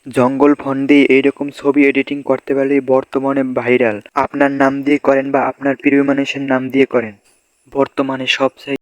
জঙ্গল ফোন দিয়ে এইরকম ছবি এডিটিং করতে পারলেই বর্তমানে ভাইরাল। আপনার নাম দিয়ে করেন বা আপনার প্রিয় মানুষের নাম দিয়ে করেন, বর্তমানে সবচেয়ে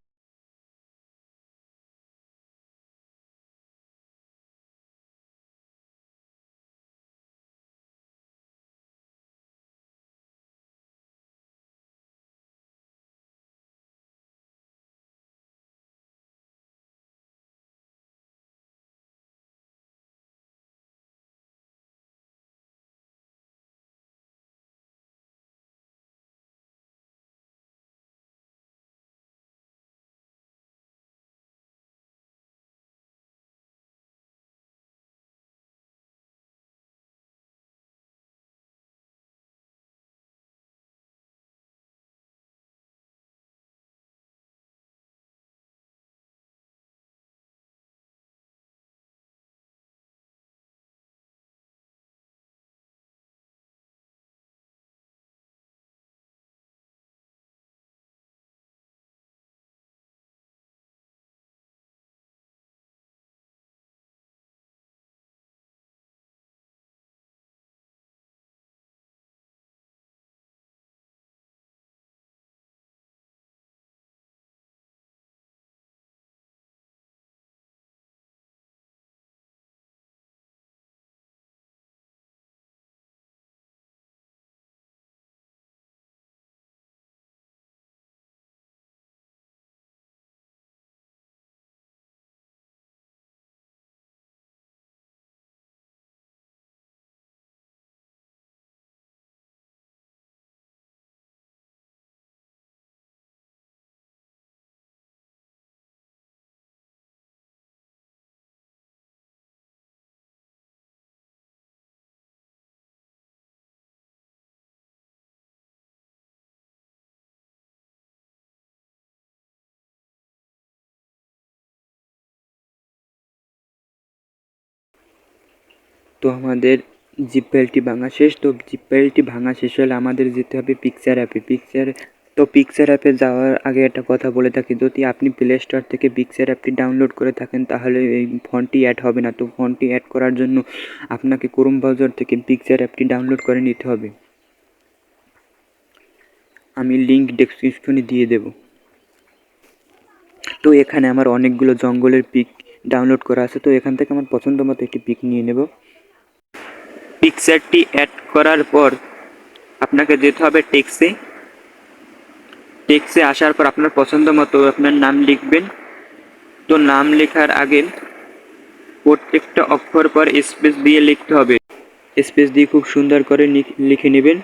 তো আমাদের জিপ ফাইলটি ভাঙা শেষ। তো জিপ ফাইলটি ভাঙা শেষ হলে আমাদের যেতে হবে পিকচার অ্যাপে। পিকচার অ্যাপে যাওয়ার আগে একটা কথা বলে থাকি, যদি আপনি প্লে স্টোর থেকে পিকচার অ্যাপটি ডাউনলোড করে থাকেন তাহলে এই ফন্টটি অ্যাড হবে না। তো ফন্টটি অ্যাড করার জন্য আপনাকে ক্রোম ব্রাউজার থেকে পিকচার অ্যাপটি ডাউনলোড করে নিতে হবে। আমি লিঙ্ক ডেসক্রিপশনে দিয়ে দেব। তো এখানে আমার অনেকগুলো জঙ্গলের পিক ডাউনলোড করা আছে। তো এখান থেকে আমার পছন্দ মতো একটি পিক নিয়ে নেব। পিকচারটি অ্যাড করার পর আপনাকে যেতে হবে টেক্সে আসার পর আপনার পছন্দ মতো আপনার নাম লিখবেন। তো নাম লেখার আগে প্রত্যেকটা অক্ষর পর স্পেস দিয়ে লিখতে হবে। স্পেস দিয়ে খুব সুন্দর করে লিখে নেবেন।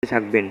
থাকবেন।